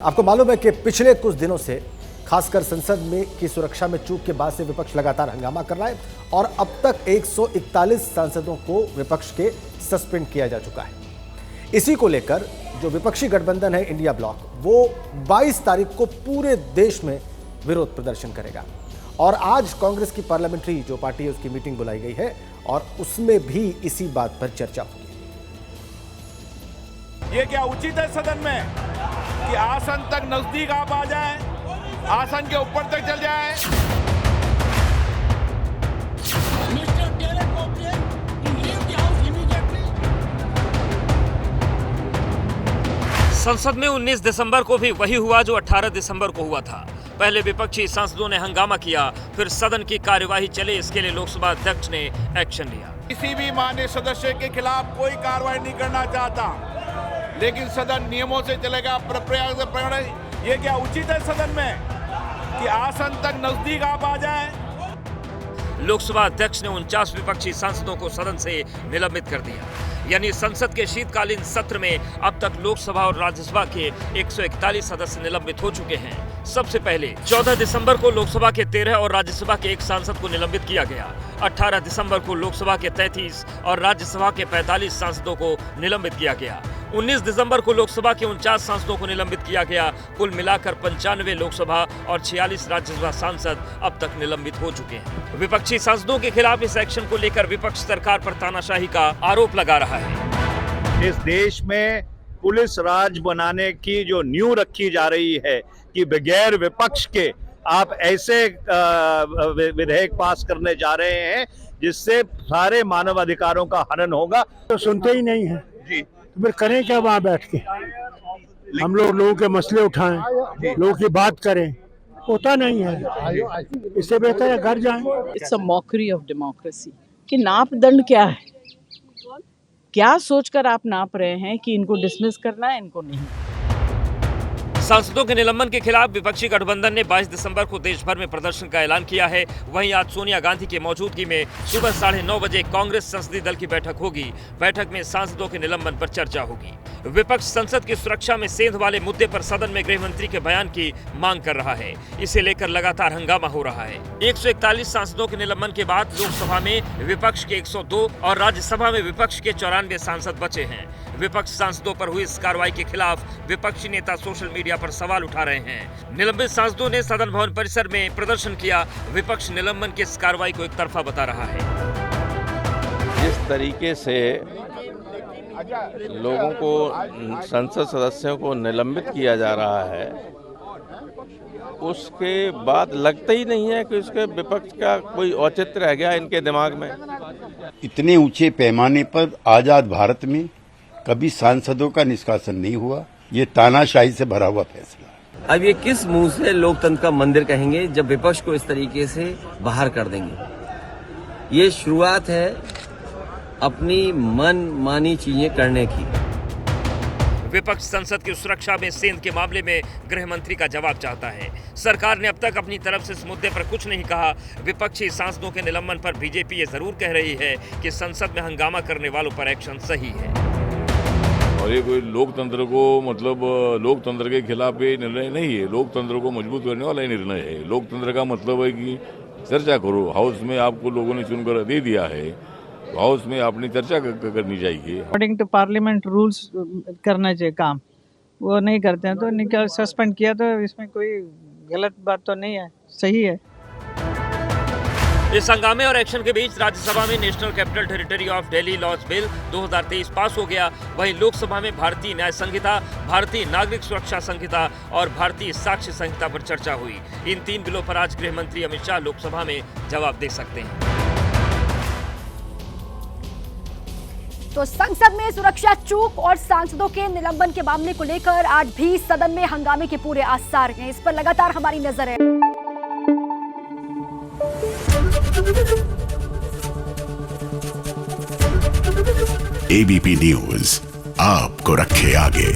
आपको मालूम है कि पिछले कुछ दिनों से खासकर संसद में की सुरक्षा में चूक के बाद से विपक्ष लगातार हंगामा कर रहा है और अब तक 141 सांसदों को विपक्ष के सस्पेंड किया जा चुका है। इसी को लेकर जो विपक्षी गठबंधन है इंडिया ब्लॉक, वो 22 तारीख को पूरे देश में विरोध प्रदर्शन करेगा और आज कांग्रेस की पार्लियामेंट्री जो पार्टी है उसकी मीटिंग बुलाई गई है और उसमें भी इसी बात पर चर्चा होगी। ये क्या उचित है सदन में कि आसन तक नजदीक आप आ जाए, आसन के ऊपर तक चल जाए। संसद में 19 दिसंबर को भी वही हुआ जो 18 दिसंबर को हुआ था। पहले विपक्षी सांसदों ने हंगामा किया, फिर सदन की कार्यवाही चले, इसके लिए लोकसभा अध्यक्ष ने एक्शन लिया। किसी भी माननीय सदस्य के खिलाफ कोई कार्रवाई नहीं करना चाहता, लेकिन सदन नियमों से चलेगा, प्रक्रिया से पकड़े। ये क्या उचित है सदन में कि आसन तक नजदीक आप आ जाए। लोकसभा अध्यक्ष ने 49 विपक्षी सांसदों को सदन से निलंबित कर दिया। यानी संसद के शीतकालीन सत्र में अब तक लोकसभा और राज्यसभा के 141 सदस्य निलंबित हो चुके हैं। सबसे पहले 14 दिसंबर को लोकसभा के 13 और राज्यसभा के 1 सांसद को निलंबित किया गया। 18 दिसंबर को लोकसभा के 33 और राज्यसभा के 45 सांसदों को निलंबित किया गया। 19 दिसंबर को लोकसभा के 49 सांसदों को निलंबित किया गया। कुल मिलाकर 95 लोकसभा और 46 राज्यसभा सांसद अब तक निलंबित हो चुके हैं। विपक्षी सांसदों के खिलाफ इस एक्शन को लेकर विपक्ष सरकार पर तानाशाही का आरोप लगा रहा है। इस देश में पुलिस राज बनाने की जो नींव रखी जा रही है कि बगैर विपक्ष के आप ऐसे विधेयक पास करने जा रहे हैं जिससे सारे मानव अधिकारों का हनन होगा, तो सुनते ही नहीं है जी। तो फिर करें क्या वहाँ बैठ के? हम लोगों के मसले उठाएं, लोगों की बात करें, होता नहीं है। इससे बेहतर है घर जाएं। It's a mockery of democracy कि नापदंड क्या है, क्या सोचकर आप नाप रहे हैं कि इनको डिसमिस करना है, इनको नहीं। सांसदों के निलंबन के खिलाफ विपक्षी गठबंधन ने 22 दिसंबर को देश भर में प्रदर्शन का ऐलान किया है। वहीं आज सोनिया गांधी की मौजूदगी में सुबह 9:30 बजे कांग्रेस संसदीय दल की बैठक होगी। बैठक में सांसदों के निलंबन पर चर्चा होगी। विपक्ष संसद की सुरक्षा में सेंध वाले मुद्दे पर सदन में गृह मंत्री के बयान की मांग कर रहा है। इसे लेकर लगातार हंगामा हो रहा है। 141 सांसदों के निलंबन के बाद लोकसभा में विपक्ष के 102 और राज्यसभा में विपक्ष के 94 सांसद बचे हैं। विपक्ष सांसदों पर हुई इस कार्रवाई के खिलाफ विपक्षी नेता सोशल मीडिया पर सवाल उठा रहे हैं। निलंबित सांसदों ने सदन भवन परिसर में प्रदर्शन किया। विपक्ष निलंबन की इस कार्रवाई को एक तरफा बता रहा है। जिस तरीके से लोगों को, संसद सदस्यों को निलंबित किया जा रहा है, उसके बाद लगता ही नहीं है कि उसके विपक्ष का कोई औचित्य रह गया इनके दिमाग में। इतने ऊंचे पैमाने पर आजाद भारत में कभी सांसदों का निष्कासन नहीं हुआ। ये तानाशाही से भरा हुआ फैसला। अब ये किस मुंह से लोकतंत्र का मंदिर कहेंगे जब विपक्ष को इस तरीके से बाहर कर देंगे। ये शुरुआत है अपनी मन मानी चीजें करने की। विपक्ष संसद की सुरक्षा में सेंध के मामले में गृह मंत्री का जवाब चाहता है। सरकार ने अब तक अपनी तरफ से इस मुद्दे पर कुछ नहीं कहा। विपक्षी सांसदों के निलंबन पर बीजेपी ये जरूर कह रही है कि संसद में हंगामा करने वालों पर एक्शन सही है। और ये कोई लोकतंत्र को, मतलब लोकतंत्र के खिलाफ ये निर्णय नहीं है, लोकतंत्र को मजबूत करने वाला ही निर्णय है। लोकतंत्र का मतलब है कि चर्चा करो। हाउस में आपको लोगों ने चुनकर दे दिया है, तो हाउस में अपनी चर्चा करनी चाहिए। अकॉर्डिंग टू पार्लियामेंट रूल्स करना चाहिए काम, वो नहीं करते हैं तो निकल सस्पेंड किया, तो इसमें कोई गलत बात तो नहीं है, सही है। इस हंगामे और एक्शन के बीच राज्यसभा में national capital territory of Delhi laws bill 2023 pass हो गया। वहीं लोकसभा में भारतीय न्याय संहिता, भारतीय नागरिक सुरक्षा संहिता और भारतीय साक्ष्य संहिता पर चर्चा हुई। इन 3 बिलों पर आज गृह मंत्री अमित शाह लोकसभा में जवाब दे सकते हैं। तो संसद में सुरक्षा चूक और सांसदों के निलंबन के मामले को लेकर आज भी सदन में हंगामे के पूरे आसार हैं। इस पर लगातार हमारी नजर है। एबीपी न्यूज आपको रखे आगे।